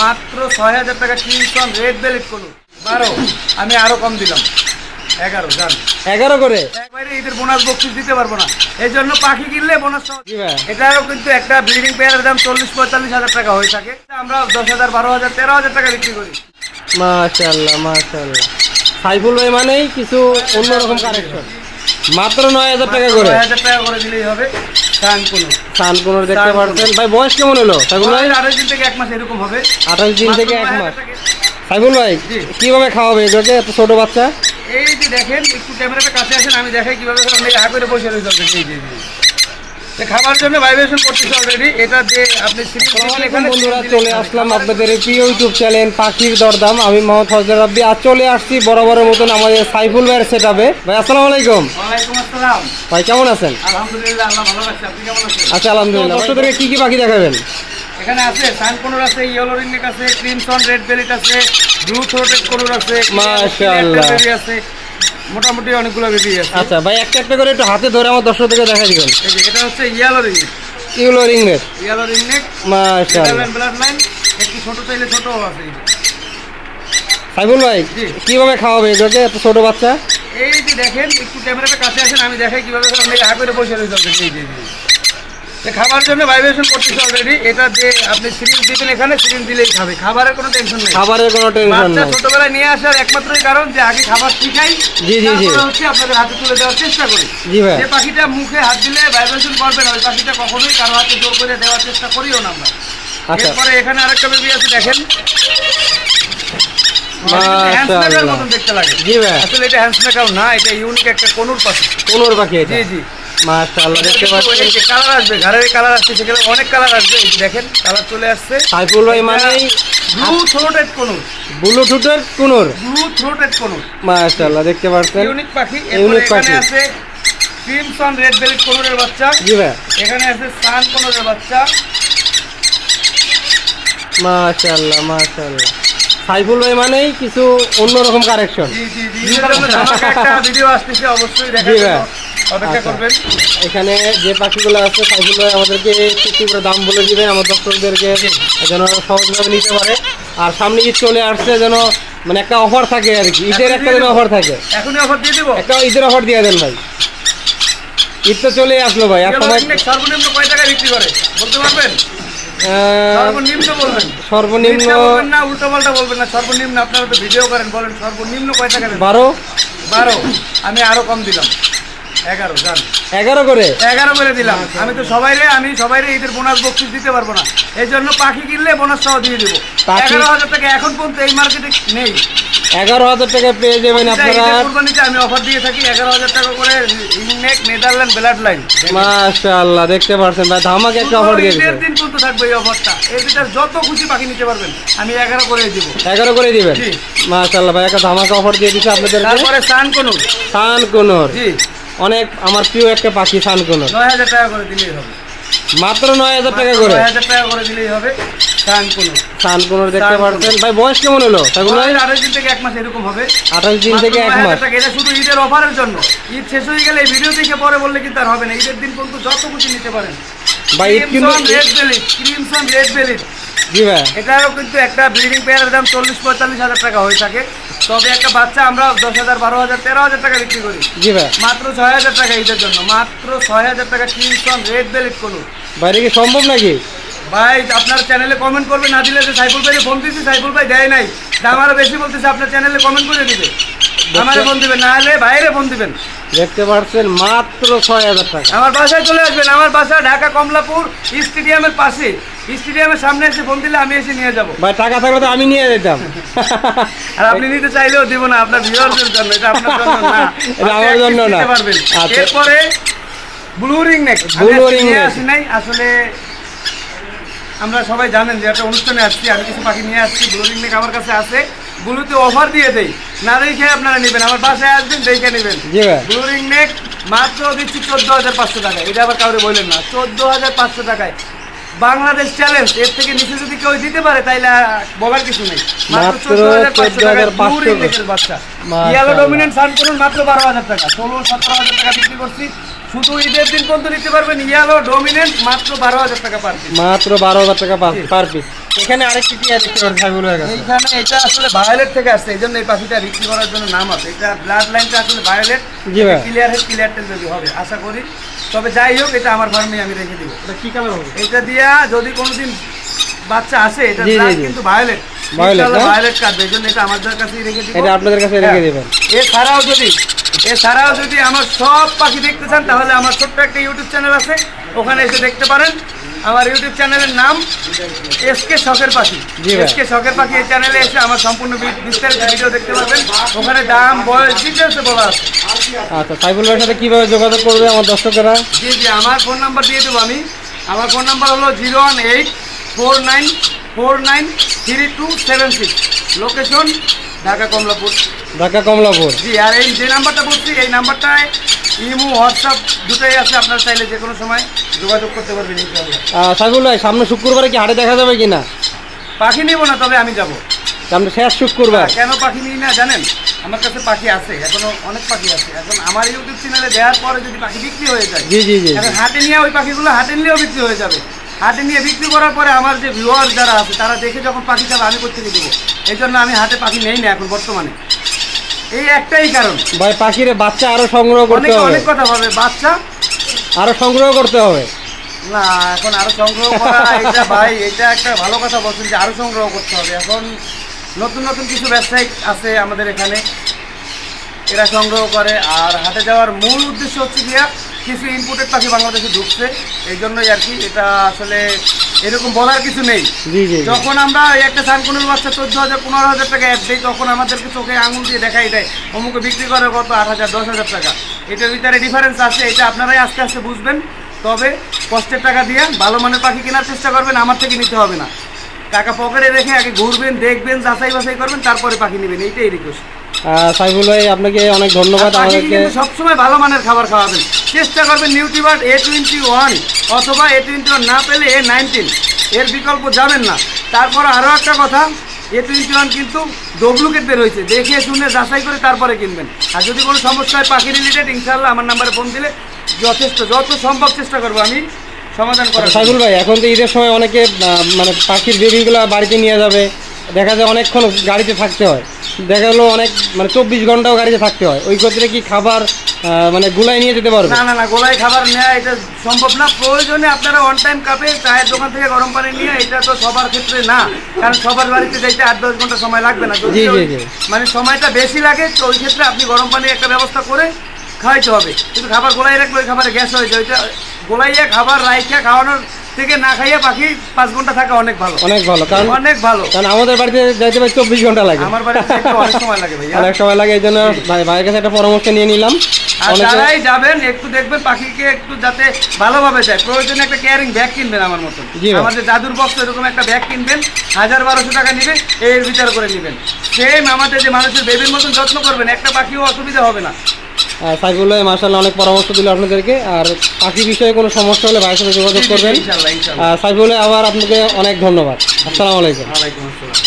মাত্র ৬০০০ টাকা crimson red bellied কলু ১২ আমি আরো কম দিলাম ১১ জান 11 করে একবারে ঈদের বোনাস বক্সিস দিতে পারবো না, এই জন্য পাখি কিনলে বোনাস এটাও কিন্তু একটা ব্রিডিং পেয়ারের দাম ৪০-৪৫ হাজার টাকা হয়ে থাকে, আমরা ১০,০০০ ১২,০০০ ১৩,০০০ টাকা বিক্রি করি। মাশাআল্লাহ মাশাআল্লাহ। সাইফুল ভাই মানেই কিছু অন্যরকম কালেকশন, মাত্র ৯০০০ টাকা করে। ৯০০০ টাকা করে দিলেই হবে। সানকুনোর দেখতে পাচ্ছেন ভাই, বয়স কেমন হলো সাইফুল ভাই? ২৮ দিন থেকে ১ মাস এরকম হবে। ২৮ দিন থেকে ১ মাস। সাইফুল ভাই কিভাবে খাওয়াবে এগুলোকে, এত ছোট বাচ্চা? এই যে দেখেন, একটু ক্যামেরাটা কাছে আসেন, আমি দেখাই কিভাবে হা করে বসে রয়েছে। খাবার জন্য ভাইব্রেশন করতেছে অলরেডি। এটা যে আপনি বন্ধুরা চলে আসলাম আপনাদের প্রিয় ইউটিউব চ্যানেল পাখির দরদাম। আমি মোহাম্মদ ফজলে রাব্বি, আজ চলে আসছি বরাবরের মতন আমাদের সাইফুল ভাইয়ের সেটআপে। ভাই আসসালামু আলাইকুম। ওয়ালাইকুম আসসালাম ভাই কেমন আছেন? আলহামদুলিল্লাহ, আল্লাহ ভালো রাখছে। আপনি কেমন আছেন? আচ্ছা আলহামদুলিল্লাহ। দর্শকদেরকে কি কি পাখি দেখাবেন? এখানে আছে সানকোনোর আছে, ইয়েলো রিংনেক আছে, ক্রিমসন রেড বেলিট আছে, ব্লু থ্রোটেড কোনোর আছে, মাশাআল্লাহ আছে, মোটামুটি অনেকগুলো বেবি আছে। আচ্ছা ভাই একটা একটা করে একটু হাতে ধরে আমার দর্শকদেরকে দেখা দিবেন। এই যে এটা হচ্ছে ইয়েলো রিংনেক। ইয়েলো রিংনেক মাশাআল্লাহ, ব্লাড লাইন একটু ছোট চাইলে ছোটও আছে। সাইফুল ভাই কিভাবে খাওয়াবে এগুলোকে, এত ছোট বাচ্চা? এই যে দেখেন, একটু ক্যামেরাটা কাছে আসেন, আমি দেখাই কিভাবে হা করে বসে রয়েছে। খাবার জন্য ভাইব্রেশন করতেছে অলরেডি। এটা যে আপনি সিরিঞ্জ দিবেন, এখানে সিরিঞ্জ দিলেই খাবে, খাবারের কোনো টেনশন নেই। খাবারের কোনো টেনশন নেই। ছোটবেলায় নিয়ে আসার একমাত্রই কারণ যে আগে খাবার শিখাই, জি জি জি, হচ্ছে আপনাদের হাতে তুলে দেওয়ার চেষ্টা করি। জি ভাই, যে পাখিটা মুখে হাত দিলে ভাইব্রেশন করবে না, ওই পাখিটা কখনোই কারো হাতে জোর করে দেওয়ার চেষ্টা করিও না আমরা। এরপরে এখানে আরেকটা বেবি আছে, দেখেন মতন দেখতে লাগে। জি ভাই, আসলে এটা হ্যান্ডসমেকার না, এটা ইউনিক একটা কোনুর পাখি। কোনুর পাখি? জি জি। মাশাআল্লাহ, দেখতে পাচ্ছেন কালার আসবে, ঘরের কালার আসছে, সেখানে অনেক কালার আসবে। এই যে দেখেন কালার চলে আসছে। সাইফুল ভাই মানেই blue throated কোনুর, blue throated কোনুর, blue throated কোনুর। মাশাআল্লাহ, দেখতে পাচ্ছেন ইউনিক পাখি। এখানে আছে ক্রিমসন রেড বেলিট কোনুরের বাচ্চা। জি ভাই, এখানে আছে সান কোনুরের বাচ্চা। মাশাআল্লাহ মাশাআল্লাহ। সাইফুল ভাই মানেই কিছু অন্যরকম কালেকশন। জি জি জি, একটা ভিডিও আসছে, অবশ্যই দেখেন, অপেক্ষা করবেন। এখানে যে পাখিগুলো আছে সাইফুল ভাই আমাদেরকে একটু করে দাম বলে দিবেন, আমার দর্শকদেরকে যেন সহজভাবে নিতে পারে। আর সামনে ঈদ চলে আসছে, যেন মানে একটা অফার থাকে আর কি, ঈদের একটা যেন অফার থাকে। এখনই অফার দিয়ে দেবো, একটা ঈদের অফার দিয়ে দেন ভাই। ঈদ তো চলে আসলো ভাই, আর সময় সর্বনিম্ন কয় টাকা বিক্রি করে বলতে পারবেন? সর্বনিম্ন বলবেন, সর্বনিম্ন না উল্টো পাল্টা বলবেন না, সর্বনিম্ন। আপনারা তো ভিডিও করেন, বলেন সর্বনিম্ন কয় টাকা? 12 আমি আরো কম দিলাম 11 জান 11 করে 11 করে দিলাম। আমি তো সবাইরে ঈদের বোনাস বক্সিস দিতে পারবো না, এই জন্য পাখি কিনলে বোনাস সহ দিয়ে দেবো। 11,000 টাকা এখন পর্যন্ত এই মার্কেটে নেই। 11,000 টাকা পেয়ে যাবেন আপনারা। কুরবানিতে আমি অফার দিয়ে থাকি 11,000 টাকা করে, ইংনেক, নেদারল্যান্ড, ব্লাড লাইন। মাশাআল্লাহ, দেখতে পাচ্ছেন ভাই, ধামাকা একটা অফার দিয়ে দিয়েছেন। ঈদের দিন পর্যন্ত থাকবে এই অফারটা। এর ভিতর যত খুশি পাখি নিতে পারবেন, আমি 11 করে দেব। 11 করে দিবেন? জি মাশাআল্লাহ ভাই, একটা ধামাকা অফার দিয়ে দিয়েছে আপনাদেরকে। তারপরে সানকোনোর। সানকোনোর জি অনেক আমার প্রিয় একটা পাখি। সানকোনোর 9,000 টাকা করে দিলেই হবে, মাত্র 9,000 টাকা করে। 9,000 টাকা করে দিলেই হবে। সানকোনোর দেখতে পাচ্ছেন ভাই, বয়স কেমন হলো? 28 দিন থেকে 1 মাস এরকম হবে। 28 দিন থেকে 1 মাস। এটা শুধু ঈদের অফারের জন্য। ঈদ শেষ হয়ে গেলে এই ভিডিও দেখে পরে বললে কিন্তু আর হবে না। ঈদের দিন পর্যন্ত যত খুশি নিতে পারেন ভাই। ক্রিমসন রেড বেলিট, ক্রিমসন রেড বেলিট। জি ভাই, এটাও কিন্তু একটা ব্রিডিং পেয়ারের দাম 40-45 হাজার টাকা হয়ে থাকে, তবে একটা বাচ্চা আমরা 10,000 12,000 13,000 টাকা বিক্রি করি। জি ভাই, মাত্র 6,000 টাকা ঈদের জন্য, মাত্র 6,000 টাকা ক্রিমসন রেড বেলিট করুন। বাইরে কি সম্ভব নাকি ভাই? আপনার চ্যানেলে কমেন্ট করবে, না দিলে যে সাইফুল ভাই ফোন দিচ্ছি, সাইফুল ভাই দেয় নাই, দাম আরো বেশি বলতেছে, আপনার চ্যানেলে কমেন্ট করে দিবে, আমারে ফোন দিবেন, না হলে বাইরে ফোন দিবেন। দেখতে পাচ্ছেন মাত্র 6,000 টাকা। আমার বাসায় চলে আসবেন, আমার বাসা ঢাকা কমলাপুর স্টেডিয়ামের পাশে, স্টেডিয়ামের সামনে এসে ফোন দিলে আমি এসে নিয়ে যাবো। ভাই টাকা থাকলে তো আমি নিয়ে যেতাম। আর আপনি নিতে চাইলেও দিব না, আপনার ভিউয়ারদের জন্য, এটা আপনার জন্য না, এটা আমার জন্য না। পারবেন। এরপরে ব্লু রিংনেক, আসি নাই আসলে, আমরা সবাই জানেন যে একটা অনুষ্ঠানে আসছি, আমি কিছু পাখি নিয়ে আসছি। ব্লু রিংনেক আমার কাছে আছে, ব্লুতে অফার দিয়ে দেই, না দেখে আপনারা নেবেন, আমার বাসায় আসবেন দেখে নেবেন। ব্লু রিংনেক মাত্র দিচ্ছি 14,500 টাকায়। এটা আবার কাউরে বললেন না, 14,500 টাকায় বাংলাদেশ চ্যালেঞ্জ। এর থেকে নিচে যদি কেউ দিতে পারে তাইলে বলার কিছু নেই। মাত্র 14,500 টাকায় ব্লু রিংনেকের বাচ্চা। ইয়েলো ডমিনেন্ট সানকোনোর মাত্র 12,000 টাকা, 16-17,000 টাকা বিক্রি করছি। শুধু ঈদের দিন পর্যন্ত নিতে পারবেন ইয়েলো ডমিনেন্ট, মাত্র 12,000 টাকা পার পিস। মাত্র 12,000 টাকা পার পিস। এখানে আরেকটি টিয়া দেখতে পাচ্ছি সাইফুল ভাইয়ের কাছে। এইখানে এটা আসলে ভায়োলেট থেকে আসছে, এই জন্য এই পাখিটা বিক্রি করার জন্য নাম আছে। এটা ব্লাড লাইনটা আসলে ভায়োলেট, জি ভাই। ক্লিয়ার হেড ক্লিয়ার টেল বেবি হবে আশা করি। তবে যাই হোক, এটা আমার ফার্মে আমি রেখে দিব। এটা কি কালার হবে? এটা দিয়া যদি কোনোদিন বাচ্চা আসে, এটা জি, জি, ব্লাড জি। কিন্তু ভায়োলেট, ভায়োলেট না? ভায়োলেট কাটবে, এই জন্য এটা আমাদের কাছেই রেখে দিব। এটা আপনাদের কাছে রেখে দেবেন। এছাড়াও যদি আমার সব পাখি দেখতে চান, তাহলে আমার ছোট্ট একটা ইউটিউব চ্যানেল আছে, ওখানে এসে দেখতে পারেন। আমার ইউটিউব চ্যানেলের নাম এসকে শখের পাখি। জি ভাই। এসকে শখের পাখি এই চ্যানেলে এসে আমার সম্পূর্ণ বিস্তারিত ভিডিও দেখতে পাবেন। ওখানে দাম, বয়স, ডিটেলসে বলা আছে। আচ্ছা, সাইফুল ভাইয়ের সাথে কিভাবে যোগাযোগ করবে আমার দর্শকেরা? জি জি, আমার ফোন নাম্বার দিয়ে দেবো আমি। আমার ফোন নাম্বার হলো 01849493276। লোকেশন ঢাকা কমলাপুর। ঢাকা কমলাপুর। জি, আর এই যে নাম্বারটা বলছি, এই নাম্বারটায় ইমো, হোয়াটসঅ্যাপ দুটোই আছে। আপনারা চাইলে যে কোনো সময় যোগাযোগ করতে পারবেন ইনশাআল্লাহ। সাইফুল ভাই, সামনে শুক্রবারে কি হাটে দেখা যাবে কিনা? পাখি নিব না, তবে আমি যাব। সামনে শেষ শুক্রবার। কেন পাখি নিই না জানেন? আমার কাছে পাখি আছে, এখনো অনেক পাখি আছে। এখন আমার ইউটিউব চ্যানেলে দেওয়ার পরে যদি পাখি বিক্রি হয়ে যায়, জি জি জি। এখন হাটে নিয়ে ওই পাখিগুলো হাটে নিলেও বিক্রি হয়ে যাবে। হাটে নিয়ে বিক্রি করার পরে আমার যে ভিউয়ার যারা আছে, তারা দেখে যখন পাখি চাবে, আমি কোথেকে দেবো? এই জন্য আমি হাটে পাখি নেই না এখন বর্তমানে। এই একটাই কারণ। ভাই, পাখির বাচ্চা আরো সংগ্রহ করতে হবে। অনেক কথা ভাবে, বাচ্চা আরো সংগ্রহ করতে হবে না, এখন আরো সংগ্রহ করা এটা ভাই, এটা একটা ভালো কথা বলছেন যে আরো সংগ্রহ করতে হবে। এখন নতুন নতুন কিছু ব্যবসায়িক আছে আমাদের এখানে, এরা সংগ্রহ করে। আর হাটে যাওয়ার মূল উদ্দেশ্য হচ্ছে গিয়া কিছু ইম্পোর্টেড পাখি বাংলাদেশে ঢুকছে, এই জন্যই আর কি। এটা আসলে এরকম বলার কিছু নেই। জি জি। যখন আমরা একটা সানকুনের বাচ্চা 14,000 15,000 টাকা অ্যাড দিই, তখন আমাদেরকে চোখে আঙুল দিয়ে দেখাই দেয় অমুকে বিক্রি করে কত 8,000 10,000 টাকা। এটার ভিতরে ডিফারেন্স আছে, এটা আপনারাই আস্তে আস্তে বুঝবেন। তবে কষ্টের টাকা দিয়ে ভালো মানের পাখি কেনার চেষ্টা করবেন, আমার থেকে নিতে হবে না। টাকা পকেটে রেখে আগে ঘুরবেন, দেখবেন, যাচাই বাছাই করবেন, তারপরে পাখি নেবেন, এইটাই রিকোয়েস্ট। সাইফুল ভাই, আপনাকে অনেক ধন্যবাদ। আমাদেরকে সবসময় ভালো মানের খাবার খাওয়াবেন, চেষ্টা করবেন। নিউট্রিবার্ড A21 অথবা A21 না পেলে A19, এর বিকল্প যাবেন না। তারপর আরও একটা কথা, A21 কিন্তু ডুপ্লিকেট বের হয়েছে, দেখে শুনে যাচাই করে তারপরে কিনবেন। আর যদি কোনো সমস্যা হয় পাখি রিলেটেড, ইনশাআল্লাহ আমার নাম্বারে ফোন দিলে যত সম্ভব চেষ্টা করবো আমি সমাধান করার। সাইফুল ভাই, এখন তো ঈদের সময় অনেকে মানে পাখির বেবিগুলো বাড়িতে নিয়ে যাবে, দেখা যায় অনেকক্ষণ গাড়িতে থাকতে হয়, দেখা গেলো অনেক মানে 24 ঘন্টাও গাড়িতে থাকতে হয়। ওই ক্ষেত্রে কি খাবার মানে গুলাই নিয়ে যেতে পারবে? না, গোলায় খাবার নেওয়া এটা সম্ভব না। প্রয়োজনে আপনারা অন টাইম কাপে চায়ের দোকান থেকে গরম পানি নিয়ে, এটা তো সবার ক্ষেত্রে না, কারণ সবার বাড়িতে যাইতে 8-10 ঘন্টা সময় লাগবে না। যদি মানে সময়টা বেশি লাগে, তো ওই ক্ষেত্রে আপনি গরম পানির একটা ব্যবস্থা করে খাওয়াইতে হবে। কিন্তু খাবার গোলাই রাখলে ওই খাবারে গ্যাস হয়ে যায়। ওইটা গোলাইয়া খাবার রাইখা খাওয়ানোর থেকে না খাইয়ে পাখি 5 ঘন্টা থাকা অনেক ভালো, অনেক ভালো। কারণ আমাদের বাড়িতে যাইতে ভাই 24 ঘন্টা লাগে, আমার বাড়িতে অনেক সময় লাগে ভাই, অনেক সময় লাগে। এই জন্য ভাইয়ের কাছে একটা পরামর্শ নিয়ে নিলাম। আর যারাই যাবেন একটু দেখবেন পাখিকে একটু যাতে ভালোভাবে যায়। প্রয়োজনে একটা কেয়ারিং ব্যাগ কিনবেন আমার মতন, আমাদের জাদুর বক্স এরকম একটা ব্যাগ কিনবেন, 1000-1200 টাকা নিবে, এর বিচার করে নেবেন। সেম আমাদের যে মানুষের বেবির মতন যত্ন করবেন, একটা পাখিও অসুবিধা হবে না। সাইফুল ভাই মাশাআল্লাহ অনেক পরামর্শ দিল আপনাদেরকে। আর পাখি বিষয়ে কোনো সমস্যা হলে ভাইয়ের সাথে যোগাযোগ করবেন। সাইফুল ভাই, আবার আপনাকে অনেক ধন্যবাদ। আসসালামু আলাইকুম। ওয়ালাইকুম আসসালাম।